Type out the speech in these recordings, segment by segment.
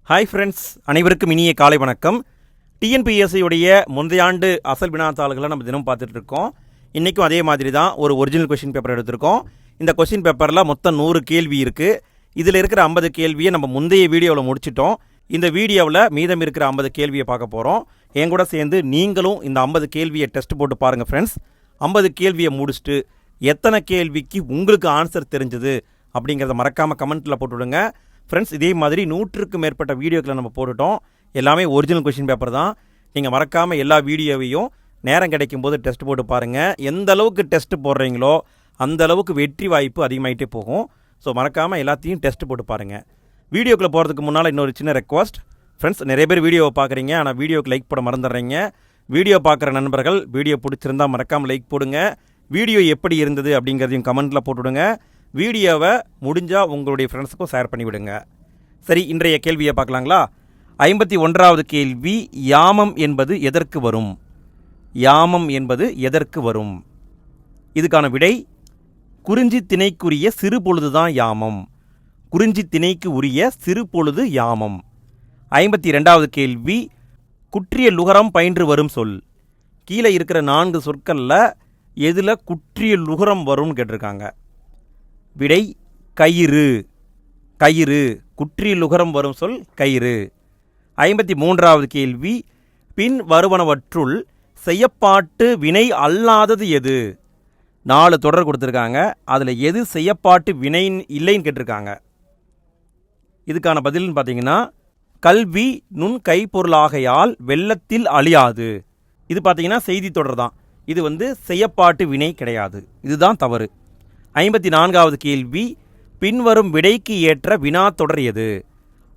Hi friends, அனைவருக்கும் இனிய காலை வணக்கம். டிஎன்பிஎஸ்சி உடைய முந்தைய ஆண்டு அசல் வினாத்தாள்களை நம்ம தினம் பார்த்துட்டு இருக்கோம். இன்றைக்கும் அதே மாதிரி தான் ஒரு ஒரிஜினல் கொஷின் பேப்பர் எடுத்திருக்கோம். இந்த கொஷின் பேப்பரில் மொத்தம் 100 கேள்வி இருக்குது. இதில் இருக்கிற 50 கேள்வியை நம்ம முந்தைய வீடியோவில் முடிச்சிட்டோம். இந்த வீடியோவில் மீதம் இருக்கிற 50 கேள்வியை பார்க்க போகிறோம். என் கூட சேர்ந்து நீங்களும் இந்த 50 கேள்வியை டெஸ்ட் போட்டு பாருங்கள் ஃப்ரெண்ட்ஸ். 50 கேள்வியை முடிச்சுட்டு எத்தனை கேள்விக்கு உங்களுக்கு ஆன்சர் தெரிஞ்சது அப்படிங்கிறத மறக்காமல் கமெண்ட்டில் போட்டுவிடுங்க ஃப்ரெண்ட்ஸ். இதே மாதிரி 100க்கு மேற்பட்ட வீடியோக்களை நம்ம போட்டுட்டோம். எல்லாமே ஒரிஜினல் கொஷின் பேப்பர் தான். நீங்கள் மறக்காமல் எல்லா வீடியோவையும் நேரம் கிடைக்கும் போது டெஸ்ட் போட்டு பாருங்கள். எந்த அளவுக்கு டெஸ்ட் போடுறீங்களோ அந்த அளவுக்கு வெற்றி வாய்ப்பு அதிகமாகிட்டே போகும். ஸோ மறக்காமல் எல்லாத்தையும் டெஸ்ட் போட்டு பாருங்கள். வீடியோக்குள்ளே போகிறதுக்கு முன்னால் இன்னொரு சின்ன ரெக்வஸ்ட் ஃப்ரெண்ட்ஸ். நிறைய பேர் வீடியோவை பார்க்குறீங்க, ஆனால் வீடியோக்கு லைக் போட மறந்துடுறீங்க. வீடியோ பார்க்குற நண்பர்கள் வீடியோ பிடிச்சிருந்தால் மறக்காமல் லைக் போடுங்க. வீடியோ எப்படி இருந்தது அப்படிங்கிறதையும் கமெண்ட்டில் போட்டுவிடுங்க. வீடியோவை முடிஞ்சால் உங்களுடைய ஃப்ரெண்ட்ஸுக்கும் ஷேர் பண்ணிவிடுங்க. சரி, இன்றைய கேள்வியை பார்க்கலாங்களா? 51வது கேள்வி, யாமம் என்பது எதற்கு வரும்? யாமம் என்பது எதற்கு வரும்? இதுக்கான விடை, குறிஞ்சி திணைக்குரிய சிறு பொழுது தான் யாமம். குறிஞ்சி திணைக்கு உரிய சிறு பொழுது யாமம். 52வது கேள்வி, குற்றிய லுகரம் பயின்று வரும் சொல். கீழே இருக்கிற 4 சொற்களில் எதில் குற்றிய லுகரம் வரும்னு கேட்டிருக்காங்க. விடை, கயிறு. கயிறு. குற்றிய லுகரம் வரும் சொல் கயிறு. 53வது கேள்வி, பின் வருவனவற்றுள் செய்யப்பாட்டு வினை அல்லாதது எது? 4 தொடர் கொடுத்துருக்காங்க. அதில் எது செய்யப்பாட்டு வினை இல்லைன்னு கேட்டிருக்காங்க. இதுக்கான பதில்னு பார்த்தீங்கன்னா, கல்வி நுண் கைப்பொருளாகையால் வெள்ளத்தில் அழியாது. இது பார்த்தீங்கன்னா செய்தி தொடர் தான். இது செய்யப்பாட்டு வினை கிடையாது. இதுதான் தவறு. 54வது கேள்வி, பின்வரும் விடைக்கு ஏற்ற வினா தொடர் எது?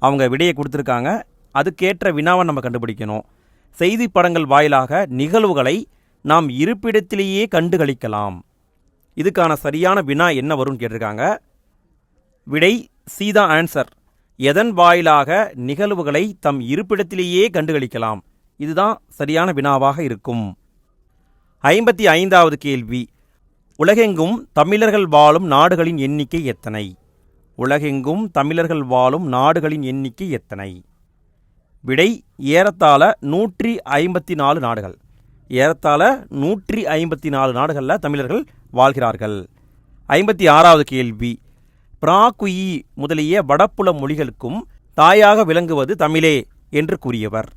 அவங்க விடையை கொடுத்துருக்காங்க, அதுக்கேற்ற வினாவை நம்ம கண்டுபிடிக்கணும். செய்தி படங்கள் வாயிலாக நிகழ்வுகளை நாம் இருப்பிடத்திலேயே கண்டுகளிக்கலாம். இதுக்கான சரியான வினா என்ன வரும்னு கேட்டிருக்காங்க. விடை, சி தான் ஆன்சர். எதன் வாயிலாக நிகழ்வுகளை தம் இருப்பிடத்திலேயே கண்டுகளிக்கலாம்? இதுதான் சரியான வினாவாக இருக்கும். 55வது கேள்வி, உலகெங்கும் தமிழர்கள் வாழும் நாடுகளின் எண்ணிக்கை எத்தனை? உலகெங்கும் தமிழர்கள் வாழும் நாடுகளின் எண்ணிக்கை எத்தனை? விடை, ஏறத்தாழ 154 நாடுகள். ஏறத்தாழ 154 நாடுகளில் தமிழர்கள் வாழ்கிறார்கள். 56வது கேள்வி, பிராகுயி முதலிய வடப்புல மொழிகளுக்கும் தாயாக விளங்குவது தமிழே என்று கூறியவர்.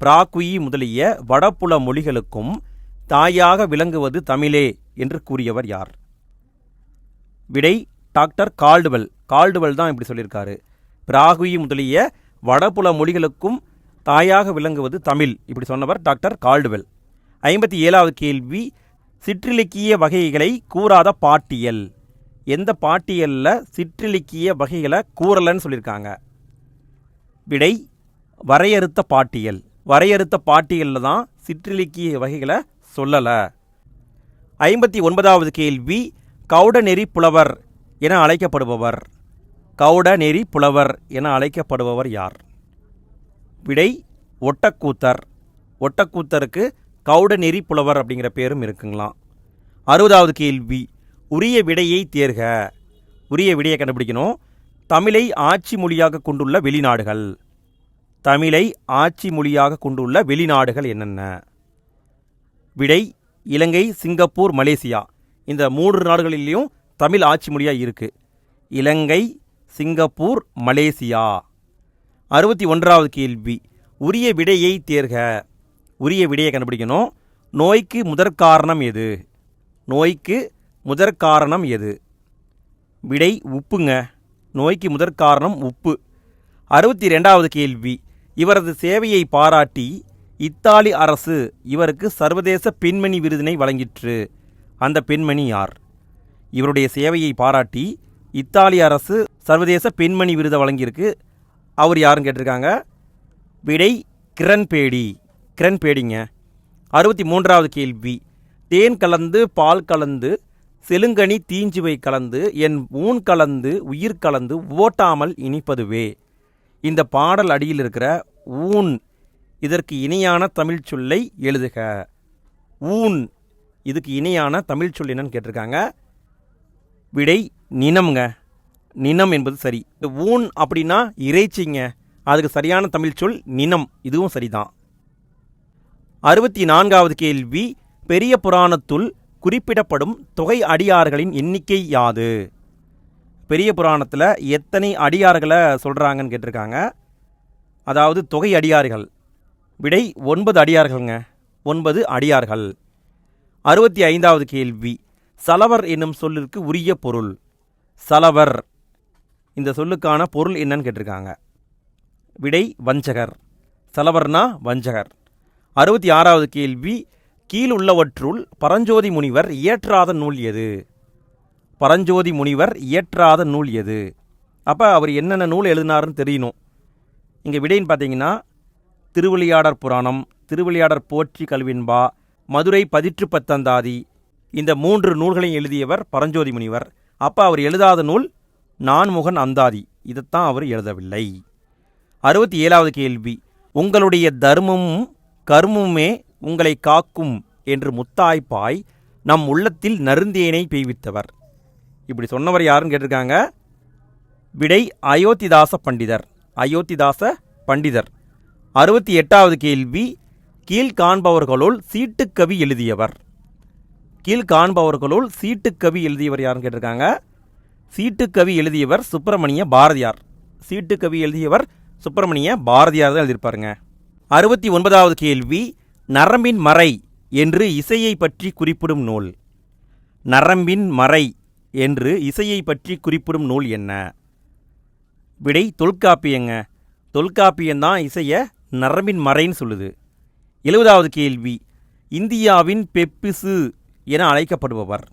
பிராகுயி முதலிய வடப்புல மொழிகளுக்கும் தாயாக விளங்குவது தமிழே என்று கூறியவர் யார்? விடை, டாக்டர் கால்டுவெல். கால்டுவெல் தான் இப்படி சொல்லியிருக்காரு. பிராகுயி முதலிய வடபுல மொழிகளுக்கும் தாயாக விளங்குவது தமிழ், இப்படி சொன்னவர் டாக்டர் கால்டுவெல். 57வது கேள்வி, சிற்றிலக்கிய வகைகளை கூறாத பாட்டியல். எந்த பாட்டியலில் சிற்றிலக்கிய வகைகளை கூறலன்னு சொல்லியிருக்காங்க? விடை, வரையறுத்த பாட்டியல். வரையறுத்த பாட்டியலில் தான் சிற்றிலக்கிய வகைகளை சொல்லலை. 59வது கேள்வி, கவுடநெறி புலவர் என அழைக்கப்படுபவர். கவுடநெறி புலவர் என அழைக்கப்படுபவர் யார்? விடை, ஒட்டக்கூத்தர். ஒட்டக்கூத்தருக்கு கவுடநெறி புலவர் அப்படிங்கிற பேரும் இருக்குங்களாம். 60வது கேள்வி, உரிய விடையை தேர்க. உரிய விடையை கண்டுபிடிக்கணும். தமிழை ஆட்சி மொழியாக கொண்டுள்ள வெளிநாடுகள். தமிழை ஆட்சி மொழியாக கொண்டுள்ள வெளிநாடுகள் என்னென்ன? விடை, இலங்கை, சிங்கப்பூர், மலேசியா. இந்த 3 நாடுகளிலையும் தமிழ் ஆட்சி மொழியாக இருக்குது. இலங்கை, சிங்கப்பூர், மலேசியா. 61வது கேள்வி, உரிய விடையை தேர்க. உரிய விடையை கண்டுபிடிக்கணும். நோய்க்கு முதற்காரணம் எது? நோய்க்கு முதற்காரணம் எது? விடை, உப்புங்க. நோய்க்கு முதற்காரணம் உப்பு. 62வது கேள்வி, இவரது சேவையை பாராட்டி இத்தாலி அரசு இவருக்கு சர்வதேச பெண்மணி விருதினை வழங்கிற்று. அந்த பெண்மணி யார்? இவருடைய சேவையை பாராட்டி இத்தாலி அரசு சர்வதேச பெண்மணி விருதை வழங்கியிருக்கு. அவர் யாருன்னு கேட்டிருக்காங்க. விடை, கிரண்பேடி. கிரண்பேடிங்க. 63வது கேள்வி, தேன் கலந்து பால் கலந்து செலுங்கனி தீஞ்சுவை கலந்து என் ஊன் கலந்து உயிர் கலந்து ஓட்டாமல் இனிப்பதுவே. இந்த பாடல் அடியில் இருக்கிற ஊன், இதற்கு இணையான தமிழ் சொல்லை எழுதுக. ஊன், இதுக்கு இணையான தமிழ் சொல் என்னன்னு கேட்டிருக்காங்க. விடை, நினம்ங்க. நினம் என்பது சரி. இந்த ஊன் அப்படின்னா இறைச்சிங்க. அதுக்கு சரியான தமிழ் சொல் நினம். இதுவும் சரிதான். 64வது கேள்வி, பெரிய புராணத்துள் குறிப்பிடப்படும் தொகை அடியார்களின் எண்ணிக்கை யாது? பெரிய புராணத்தில் எத்தனை அடியார்களை சொல்கிறாங்கன்னு கேட்டிருக்காங்க. அதாவது தொகை அடியார்கள். விடை 9 அடியார்கள்ங்க. 9 அடியார்கள். 65வது கேள்வி, சலவர் என்னும் சொல்லிற்கு உரிய பொருள். சலவர் இந்த சொல்லுக்கான பொருள் என்னன்னு கேட்டிருக்காங்க. விடை வஞ்சகர். சலவர்னா வஞ்சகர். 66வது கேள்வி, கீழுள்ளவற்றுள் பரஞ்சோதி முனிவர் இயற்றாத நூல் எது? பரஞ்சோதி முனிவர் இயற்றாத நூல் எது? அப்போ அவர் என்னென்ன நூல் எழுதினாருன்னு தெரியணும். இங்கே விடைன்னு பார்த்தீங்கன்னா திருவிளையாடற் புராணம், திருவிளையாடற் போற்றி கல்வின்பா, மதுரை பதிற்று பத்தந்தாதி, இந்த 3 நூல்களையும் எழுதியவர் பரஞ்சோதி முனிவர். அப்போ அவர் எழுதாத நூல் நான்முகன் அந்தாதி. இதைத்தான் அவர் எழுதவில்லை. 67வது கேள்வி, உங்களுடைய தர்மமும் கர்மமுமே உங்களை காக்கும் என்று முத்தாய்ப்பாய் நம் உள்ளத்தில் நருந்தேனை பெய்வித்தவர். இப்படி சொன்னவர் யாருன்னு கேட்டிருக்காங்க. விடை அயோத்திதாச பண்டிதர். அயோத்திதாச பண்டிதர். 68வது கேள்வி, கீழ்காண்பவர்களுள் சீட்டுக்கவி எழுதியவர். கீழ்காண்பவர்களுள் சீட்டுக்கவி எழுதியவர் யாருன்னு கேட்டிருக்காங்க. சீட்டுக்கவி எழுதியவர் சுப்பிரமணிய பாரதியார். சீட்டுக்கவி எழுதியவர் சுப்பிரமணிய பாரதியார் தான் எழுதியிருப்பாருங்க. 69வது கேள்வி, நரம்பின் மறை என்று இசையை பற்றி குறிப்பிடும் நூல். நரம்பின் மறை என்று இசையை பற்றி குறிப்பிடும் நூல் என்ன? விடை தொல்காப்பியங்க. தொல்காப்பியம்தான் இசையை நரம்பின் மறைன்னு சொல்லுது. 70வது கேள்வி, இந்தியாவின் பெப்பிசு என அழைக்கப்படுபவர்.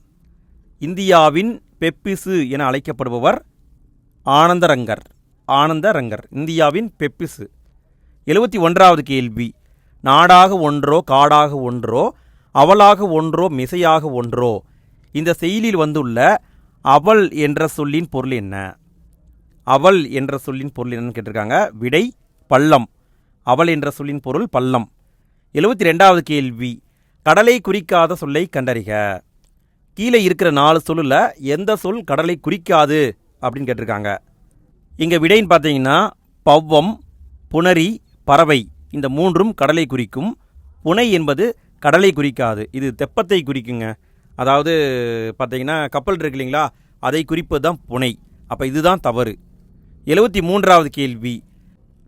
இந்தியாவின் பெப்பிசு என அழைக்கப்படுபவர் ஆனந்தரங்கர். ஆனந்தரங்கர் இந்தியாவின் பெப்பிசு. 71வது கேள்வி, நாடாக ஒன்றோ காடாக ஒன்றோ அவளாக ஒன்றோ மிசையாக ஒன்றோ, இந்த செயலில் வந்துள்ள அவள் என்ற சொல்லின் பொருள் என்ன? அவள் என்ற சொல்லின் பொருள் என்னன்னு கேட்டிருக்காங்க. விடை பள்ளம். அவள் என்ற சொல்லின் பொருள் பள்ளம். 72வது கேள்வி, கடலை குறிக்காத சொல்லை கண்டறிக. கீழே இருக்கிற 4 சொல்லில் எந்த சொல் கடலை குறிக்காது அப்படின்னு கேட்டிருக்காங்க. இங்கே விடைன்னு பார்த்தீங்கன்னா பவ்வம், புணரி, பறவை இந்த 3ம் கடலை குறிக்கும். புனை என்பது கடலை குறிக்காது. இது தெப்பத்தை குறிக்குங்க. அதாவது பார்த்தீங்கன்னா கப்பல் இருக்கு இல்லைங்களா, அதை குறிப்பது தான் புனை. அப்போ இதுதான் தவறு. 73வது கேள்வி,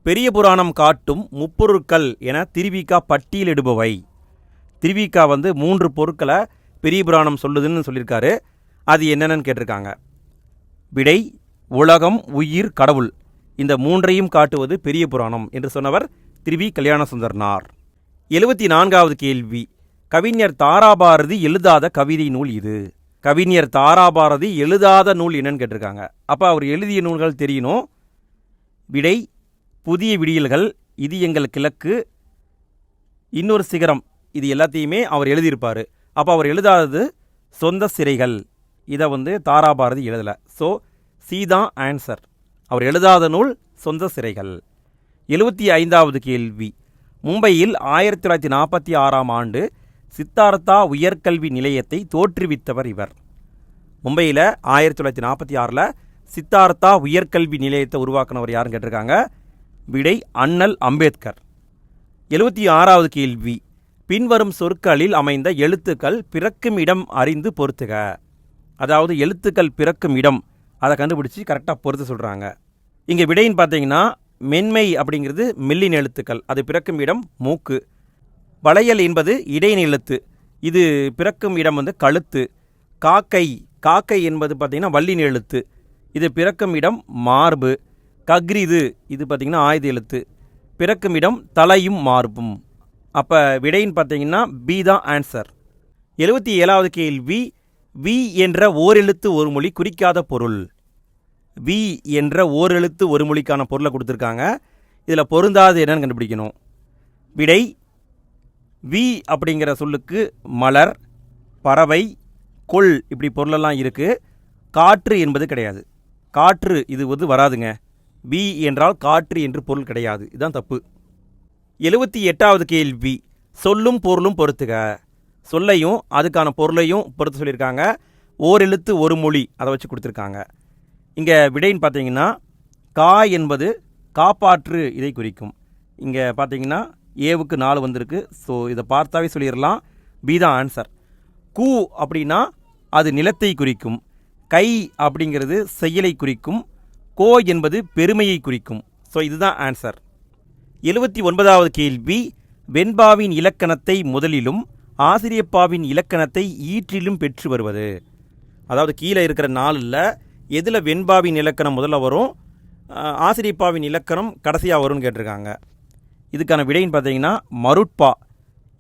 பெரிய புராணம் காட்டும் முப்பொருட்கள் என திருவிக்கா பட்டியலிடுபவை. திருவிக்கா 3 பொருட்களை பெரிய புராணம் சொல்லுதுன்னு சொல்லியிருக்காரு. அது என்னென்னு கேட்டிருக்காங்க. விடை உலகம், உயிர், கடவுள் இந்த 3ஐயும் காட்டுவது பெரிய புராணம் என்று சொன்னவர் திருவி கல்யாண சுந்தரனார். 74வது கேள்வி, கவிஞர் தாராபாரதி எழுதாத கவிதை நூல் இது. கவிஞர் தாராபாரதி எழுதாத நூல் என்னன்னு கேட்டிருக்காங்க. அப்போ அவர் எழுதிய நூல்கள் தெரியணும். விடை புதிய விடியல்கள், இது எங்கள் கிழக்கு, இன்னொரு சிகரம், இது எல்லாத்தையுமே அவர் எழுதியிருப்பார். அப்போ அவர் எழுதாதது சொந்த சிறைகள். இதை தாராபாரதி எழுதலை. ஸோ சி தான் ஆன்சர். அவர் எழுதாத நூல் சொந்த சிறைகள். 75வது கேள்வி, மும்பையில் 1946ஆம் ஆண்டு சித்தார்த்தா உயர்கல்வி நிலையத்தை தோற்றுவித்தவர் இவர். மும்பையில் 1946 சித்தார்த்தா உயர்கல்வி நிலையத்தை உருவாக்கினவர் யாருன்னு கேட்டிருக்காங்க. விடை அண்ணல் அம்பேத்கர். 76வது கேள்வி, பின்வரும் சொற்களில் அமைந்த எழுத்துக்கள் பிறக்கும் இடம் அறிந்து பொறுத்துக. அதாவது எழுத்துக்கள் பிறக்கும் இடம் அதை கண்டுபிடிச்சி கரெக்டாக பொறுத்து சொல்கிறாங்க. இங்கே விடைன்னு பார்த்தீங்கன்னா மென்மை அப்படிங்கிறது மெல்லின் எழுத்துக்கள், அது பிறக்கும் இடம் மூக்கு. வளையல் என்பது இடையின் எழுத்து, இது பிறக்கும் இடம் கழுத்து. காக்கை, காக்கை என்பது பார்த்திங்கன்னா வல்லின் எழுத்து, இது பிறக்கும் இடம் மார்பு. கக்ரிது இது பார்த்திங்கன்னா ஆயுத எழுத்து, பிறக்கும் இடம் தலையும் மார்பும். அப்போ விடைன்னு பார்த்தீங்கன்னா பி தான் ஆன்சர். 77வது கேள்வி, வி என்ற ஓரெழுத்து ஒரு மொழி குறிக்காத பொருள். வி என்ற ஓரெழுத்து ஒரு மொழிக்கான பொருளை கொடுத்துருக்காங்க. இதில் பொருந்தாது என்னன்னு கண்டுபிடிக்கணும். விடை வி அப்படிங்கிற சொல்லுக்கு மலர், பறவை, கொள் இப்படி பொருளெல்லாம் இருக்குது. காற்று என்பது கிடையாது. காற்று இது வராதுங்க. வி என்றால் காற்று என்று பொருள் கிடையாது. இதுதான் தப்பு. 78வது கேள்வி, சொல்லும் பொருளும் பொறுத்துக. சொல்லையும் அதுக்கான பொருளையும் பொறுத்து சொல்லியிருக்காங்க. ஓரெழுத்து ஒரு மொழி அதை வச்சு கொடுத்துருக்காங்க. இங்கே விடைன்னு பார்த்தீங்கன்னா கா என்பது காப்பாற்று இதை குறிக்கும். இங்கே பார்த்தீங்கன்னா ஏவுக்கு 4 வந்திருக்கு. ஸோ இதை பார்த்தாவே சொல்லிடலாம், பி தான் ஆன்சர். கூ அப்படின்னா அது நிலத்தை குறிக்கும். கை அப்படிங்கிறது செயலை குறிக்கும். கோ என்பது பெருமையை குறிக்கும். ஸோ இதுதான் ஆன்சர். 79வது கேள்வி, வெண்பாவின் இலக்கணத்தை முதலிலும் ஆசிரியப்பாவின் இலக்கணத்தை ஈற்றிலும் பெற்று வருவது. அதாவது கீழே இருக்கிற 4ல் எதில் வெண்பாவின் இலக்கணம் முதல்ல வரும், ஆசிரியப்பாவின் இலக்கணம் கடைசியாக வரும்னு கேட்டிருக்காங்க. இதுக்கான விடைன்னு பார்த்தீங்கன்னா மருட்பா.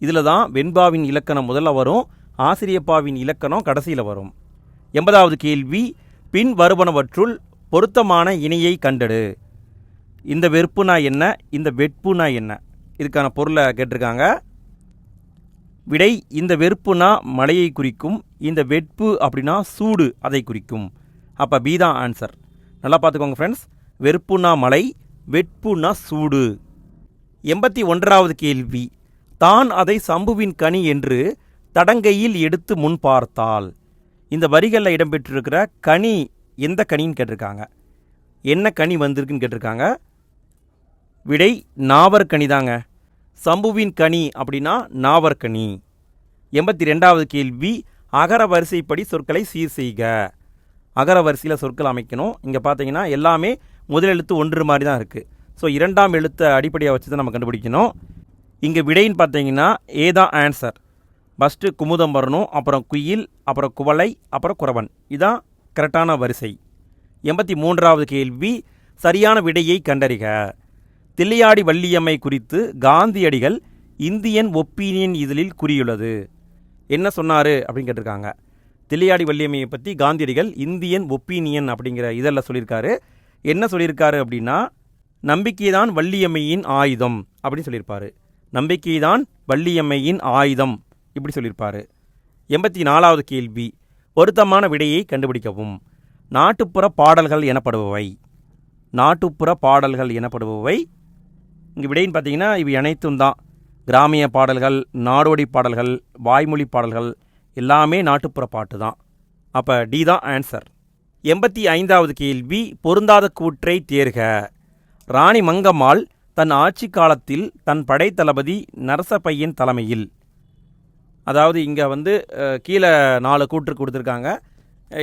இதில் தான் வெண்பாவின் இலக்கணம் முதல்ல வரும், ஆசிரியப்பாவின் இலக்கணம் கடைசியில் வரும். 80வது கேள்வி, பின் வருவனவற்றுள் பொருத்தமான இணையை கண்டடு. இந்த வெறுப்புனா என்ன, இந்த வெட்புனா என்ன, இதுக்கான பொருளை கேட்டிருக்காங்க. விடை, இந்த வெறுப்புனா மழையை குறிக்கும், இந்த வெட்பு அப்படின்னா சூடு அதை குறிக்கும். அப்போ பி தான் ஆன்சர். நல்லா பார்த்துக்கோங்க ஃப்ரெண்ட்ஸ், வெறுப்புனா மழை, வெட்புனா சூடு. 81வது கேள்வி, தான் அதை சம்புவின் கனி என்று தடங்கையில் எடுத்து முன் பார்த்தால். இந்த வரிகளில் இடம்பெற்றிருக்கிற கனி எந்த கனின்னு கேட்டிருக்காங்க. என்ன கனி வந்திருக்குன்னு கேட்டிருக்காங்க. விடை, நாவற்கனி தாங்க. சம்புவின் கனி அப்படின்னா நாவற்கனி. 82வது கேள்வி, அகர வரிசைப்படி சொற்களை சீர் செய்க. அகர வரிசையில் சொற்கள் அமைக்கணும். இங்கே பார்த்தீங்கன்னா எல்லாமே முதல் எழுத்து ஒன்று மாதிரி தான் இருக்குது. ஸோ 2ஆம் எழுத்தை அடிப்படையாக வச்சு தான் நம்ம கண்டுபிடிக்கணும். இங்கே விடைன்னு பார்த்தீங்கன்னா ஏ தான் ஆன்சர். ஃபஸ்ட்டு குமுதம் வரணும், அப்புறம் குயில், அப்புறம் குவளை, அப்புறம் குறவன். இதுதான் கரெக்டான வரிசை. 83வது கேள்வி, சரியான விடையை கண்டறிக. தில்லையாடி வள்ளியம்மை குறித்து காந்தியடிகள் இந்தியன் ஒப்பீனியன் இதழில் கூறியுள்ளது. என்ன சொன்னார் அப்படின்னு கேட்டிருக்காங்க. தில்லையாடி வள்ளியம்மையை பற்றி காந்தியடிகள் இந்தியன் ஒப்பீனியன் அப்படிங்கிற இதழில் சொல்லியிருக்காரு. என்ன சொல்லியிருக்காரு அப்படின்னா, நம்பிக்கைதான் வள்ளியம்மையின் ஆயுதம் அப்படின்னு சொல்லியிருப்பார். நம்பிக்கைதான் வள்ளியம்மையின் ஆயுதம் இப்படி சொல்லியிருப்பார். 84வது கேள்வி, பொருத்தமான விடையை கண்டுபிடிக்கவும். நாட்டுப்புற பாடல்கள் எனப்படுபவை. நாட்டுப்புற பாடல்கள் எனப்படுபவை இங்கே விடைன்னு பார்த்தீங்கன்னா இவை அனைத்தும் தான். கிராமிய பாடல்கள், நாடோடி பாடல்கள், வாய்மொழி பாடல்கள் எல்லாமே நாட்டுப்புற பாட்டு தான். அப்போ டி தான் ஆன்சர். 85வது கேள்வி, பொருந்தாத கூற்றை தேர்க. ராணி மங்கம்மாள் தன் ஆட்சி காலத்தில் தன் படைத்தளபதி நரசப்பையன் தலைமையில். அதாவது இங்கே கீழே 4 கூற்று கொடுத்துருக்காங்க.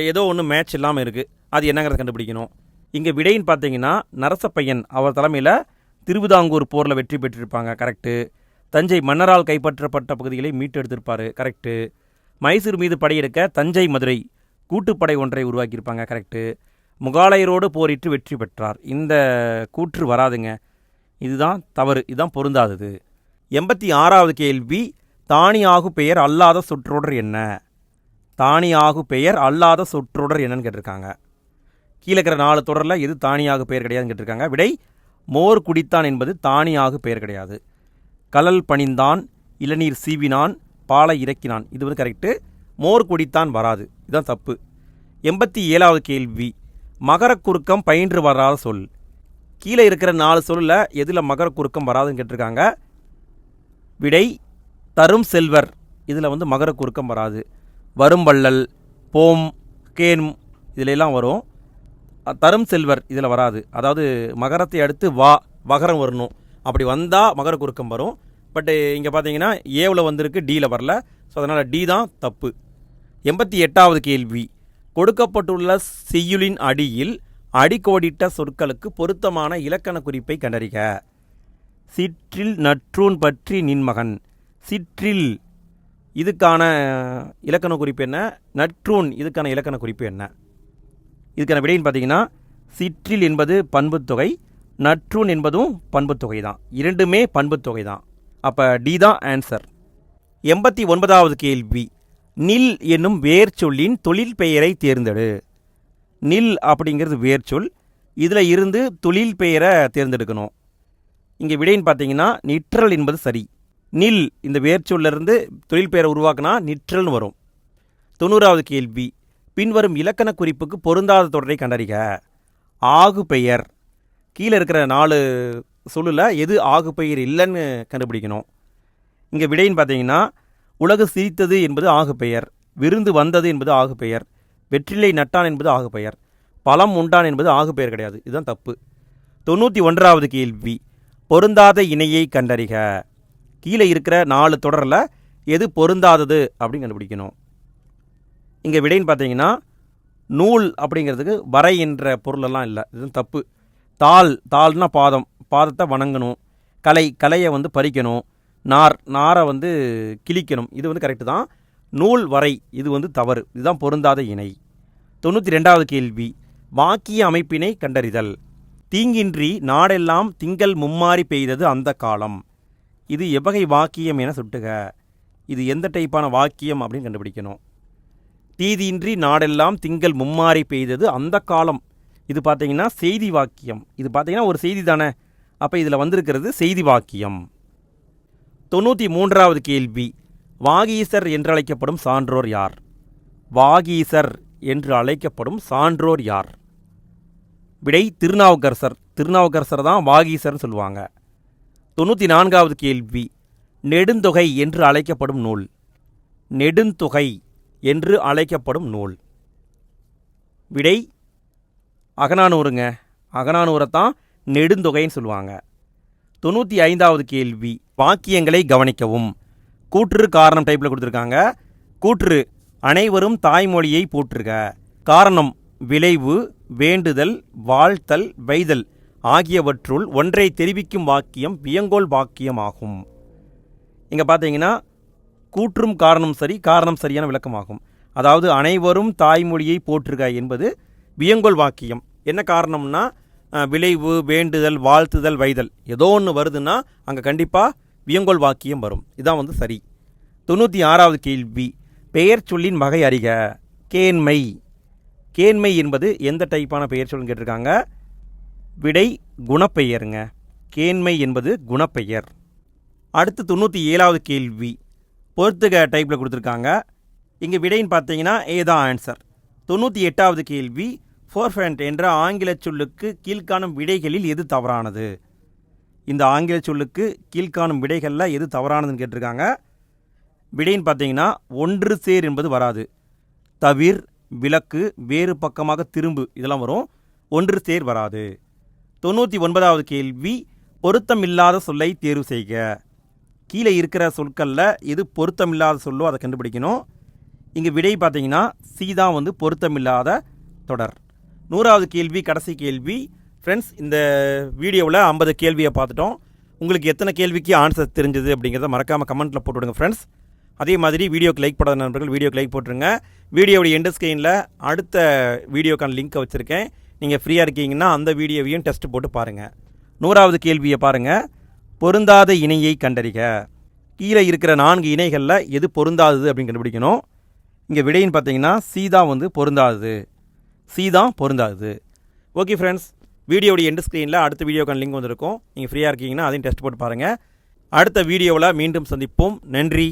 ஏதோ ஒன்று மேட்ச் இல்லாமல் இருக்குது. அது என்னங்கிறத கண்டுபிடிக்கணும். இங்கே விடைன்னு பார்த்தீங்கன்னா நரசப்பையன் அவர் தலைமையில் திருவிதாங்கூர் போரில் வெற்றி பெற்றிருப்பாங்க. கரெக்டு. தஞ்சை மன்னரால் கைப்பற்றப்பட்ட பகுதிகளை மீட்டெடுத்திருப்பார். கரெக்டு. மைசூர் மீது படையெடுக்க தஞ்சை மதுரை கூட்டுப்படை ஒன்றை உருவாக்கியிருப்பாங்க. கரெக்டு. முகாலயரோடு போரிட்டு வெற்றி பெற்றார். இந்த கூற்று வராதுங்க, இதுதான் தவறு, இதுதான் பொருந்தாதது. 86வது கேள்வி, தானியாகு பெயர் அல்லாத சொற்றொடர் என்ன. தானியாகு பெயர் அல்லாத சொற்றொடர் என்னன்னு கேட்டிருக்காங்க. கீழே இருக்கிற 4 தொடரில் எது தானியாகு பெயர் கிடையாதுன்னு கேட்டிருக்காங்க. விடை, மோர் குடித்தான் என்பது தானியாகு பெயர் கிடையாது. கலல் பணிந்தான், இளநீர் சீவினான், பாலை இறக்கினான், இது கரெக்டு. மோர் குடித்தான் வராது, இதுதான் தப்பு. 87வது கேள்வி, மகரக்குறுக்கம் பயின்று வராத சொல். கீழே இருக்கிற 4 சொல்லில் எதில் மகரக்குறுக்கம் வராதுன்னு கேட்டிருக்காங்க. விடை, தரும் செல்வர், இதில் மகரக்குறுக்கம் வராது. வரும் வள்ளல், போம், கேனும் இதிலெல்லாம் வரும். தரும் செல்வர் இதில் வராது. அதாவது மகரத்தை அடுத்து வகரம் வரணும். அப்படி வந்தால் மகரக்குறுக்கம் வரும். பட்டு இங்கே பார்த்தீங்கன்னா ஏவில் வந்திருக்கு, டியில் வரல. ஸோ அதனால் டி தான் தப்பு. 88வது கேள்வி, கொடுக்கப்பட்டுள்ள செய்யுளின் அடியில் அடிக்கோடிட்ட சொற்களுக்கு பொருத்தமான இலக்கண குறிப்பை கண்டறிக. சிற்றில் நற்றூன் பற்றி நின்மகன். சிற்றில் இதுக்கான இலக்கண குறிப்பு என்ன, நற்றூன் இதுக்கான இலக்கண குறிப்பு என்ன. இதுக்கான விடைன்னு பார்த்தீங்கன்னா சிற்றில் என்பது பண்புத்தொகை, நற்றூன் என்பதும் பண்புத்தொகை தான். இரண்டுமே பண்புத்தொகை தான். அப்போ டி தான் ஆன்சர். 89வது கேள்வி, நில் என்னும் வேர்ச்சொல்லின் தொழில் பெயரை தேர்ந்தெடு. நில் அப்படிங்கிறது வேர்ச்சொல், இதில் இருந்து தொழில் பெயரை தேர்ந்தெடுக்கணும். இங்கே விடைன்னு பார்த்தீங்கன்னா நிற்றல் என்பது சரி. நில் இந்த வேர்ச்சொல்லிருந்து தொழில் பெயரை உருவாக்குனா நிற்றல்னு வரும். 90வது கேள்வி, பின்வரும் இலக்கண குறிப்புக்கு பொருந்தாத தொடரை கண்டறிக. ஆகு பெயர். கீழே இருக்கிற 4 சொல்லில் எது ஆகு பெயர் இல்லைன்னு கண்டுபிடிக்கணும். இங்கே விடைன்னு பார்த்தீங்கன்னா உலகு சிரித்தது என்பது ஆகு பெயர், விருந்து வந்தது என்பது ஆகு பெயர், வெற்றிலை நட்டான் என்பது ஆகு பெயர், பழம் உண்டான் என்பது ஆகு பெயர் கிடையாது. இதுதான் தப்பு. 91வது கேள்வி, பொருந்தாத இணையை கண்டறிக. கீழே இருக்கிற 4 தொடரில் எது பொருந்தாதது அப்படின்னு கண்டுபிடிக்கணும். இங்கே விடைன்னு பார்த்தீங்கன்னா நூல் அப்படிங்கிறதுக்கு வரை என்ற பொருளெல்லாம் இல்லை, இது தப்பு. தாள்னா பாதத்தை வணங்கணும். கலையை பறிக்கணும். நாரை கிழிக்கணும், இது கரெக்டு தான். நூல் வரை இது தவறு, இதுதான் பொருந்தாத இணை. 92வது கேள்வி, வாக்கிய அமைப்பினை கண்டறிதல். தீங்கின்றி நாடெல்லாம் திங்கள் மும்மாறி பெய்தது அந்த காலம். இது எவ்வகை வாக்கியம் என சுட்டுக. இது எந்த டைப்பான வாக்கியம் அப்படின்னு கண்டுபிடிக்கணும். தீதியின்றி நாடெல்லாம் திங்கள் மும்மாறி பெய்தது அந்த காலம், இது பார்த்தீங்கன்னா செய்தி வாக்கியம். இது பார்த்தீங்கன்னா ஒரு செய்தி தானே, அப்போ இதில் வந்திருக்கிறது செய்தி வாக்கியம். 93வது கேள்வி, வாகீசர் என்று அழைக்கப்படும் சான்றோர் யார்? வாகீசர் என்று அழைக்கப்படும் சான்றோர் யார்? விடை திருநாவுக்கரசர் தான் வாகீசர்னு சொல்லுவாங்க. 94வது கேள்வி, நெடுந்தொகை என்று அழைக்கப்படும் நூல். நெடுந்தொகை என்று அழைக்கப்படும் நூல். விடை அகநானூறுங்க. அகநானூரைத்தான் நெடுந்தொகைன்னு சொல்லுவாங்க. 95வது கேள்வி, வாக்கியங்களை கவனிக்கவும். கூற்று காரணம் டைப்பில் கொடுத்துருக்காங்க. கூற்று, அனைவரும் தாய்மொழியை போற்றுக. காரணம், விளைவு, வேண்டுதல், வாழ்த்தல், வைதல் ஆகியவற்றுள் ஒன்றை தெரிவிக்கும் வாக்கியம் வியங்கோல் வாக்கியமாகும். இங்கே பார்த்தீங்கன்னா கூற்றும் காரணம் சரி, காரணம் சரியான விளக்கமாகும். அதாவது அனைவரும் தாய்மொழியை போற்றுக என்பது வியங்கோல் வாக்கியம். என்ன காரணம்னா விளைவு, வேண்டுதல், வாழ்த்துதல், வைதல் ஏதோ ஒன்று வருதுன்னா அங்கே கண்டிப்பாக வியங்கோல் வாக்கியம் வரும். இதான் சரி. 96வது கேள்வி, பெயர் சொல்லின் வகை அறிக. கேண்மை. கேண்மை என்பது எந்த டைப்பான பெயர் சொல்லுன்னு கேட்டிருக்காங்க. விடை குணப்பெயருங்க. கேண்மை என்பது குணப்பெயர். அடுத்து 97வது கேள்வி, பொறுத்துக டைப்பில் கொடுத்துருக்காங்க. இங்கே விடைன்னு பார்த்தீங்கன்னா ஏதான் ஆன்சர். 98வது கேள்வி, ஃபோர்ஃபண்ட் என்ற ஆங்கில சொல்லுக்கு கீழ்காணும் விடைகளில் எது தவறானது? இந்த ஆங்கில சொல்லுக்கு கீழ்காணும் விடைகளில் எது தவறானதுன்னு கேட்டிருக்காங்க. விடைன்னு பார்த்தீங்கன்னா ஒன்று சேர் என்பது வராது. தவிர், விளக்கு, வேறு பக்கமாக திரும்பு இதெல்லாம் வரும். ஒன்று சேர் வராது. 99வது கேள்வி, பொருத்தமில்லாத சொல்லை தேர்வு செய்க. கீழே இருக்கிற சொற்களில் எது பொருத்தமில்லாத சொல்லோ அதை கண்டுபிடிக்கணும். இங்கே விடை பார்த்தீங்கன்னா சி தான் பொருத்தமில்லாத தொடர். 100வது கேள்வி கடைசி கேள்வி. ஃப்ரெண்ட்ஸ், இந்த வீடியோவில் 50 கேள்வியை பார்த்துட்டோம். உங்களுக்கு எத்தனை கேள்விக்கு ஆன்சர் தெரிஞ்சது அப்படிங்கிறத மறக்காமல் கமெண்ட்டில் போட்டுவிடுங்க ஃப்ரெண்ட்ஸ். அதே மாதிரி வீடியோக்கு லைக் போடாத நண்பர்கள் வீடியோக்கு லைக் போட்டுருங்க. வீடியோடைய எண்டு ஸ்க்ரீனில் அடுத்த வீடியோக்கான லிங்க்கை வச்சுருக்கேன். நீங்கள் ஃப்ரீயாக இருக்கீங்கன்னா அந்த வீடியோவையும் டெஸ்ட் போட்டு பாருங்கள். 100வது கேள்வியை பாருங்கள். பொருந்தாத இணையை கண்டறிக. கீழே இருக்கிற 4 இணைகளில் எது பொருந்தாதது அப்படின்னு கண்டுபிடிக்கணும். இங்கே விடைன்னு பார்த்தீங்கன்னா சி தான் பொருந்தாதது. சி தான் பொருந்தாதது. ஓகே ஃப்ரெண்ட்ஸ், வீடியோடைய எண்டு ஸ்க்ரீனில் அடுத்த வீடியோக்கான லிங்க் வந்திருக்கும். நீங்கள் ஃப்ரீயாக இருக்கீங்கன்னா அதையும் டெஸ்ட் போட்டு பாருங்கள். அடுத்த வீடியோவில் மீண்டும் சந்திப்போம். நன்றி.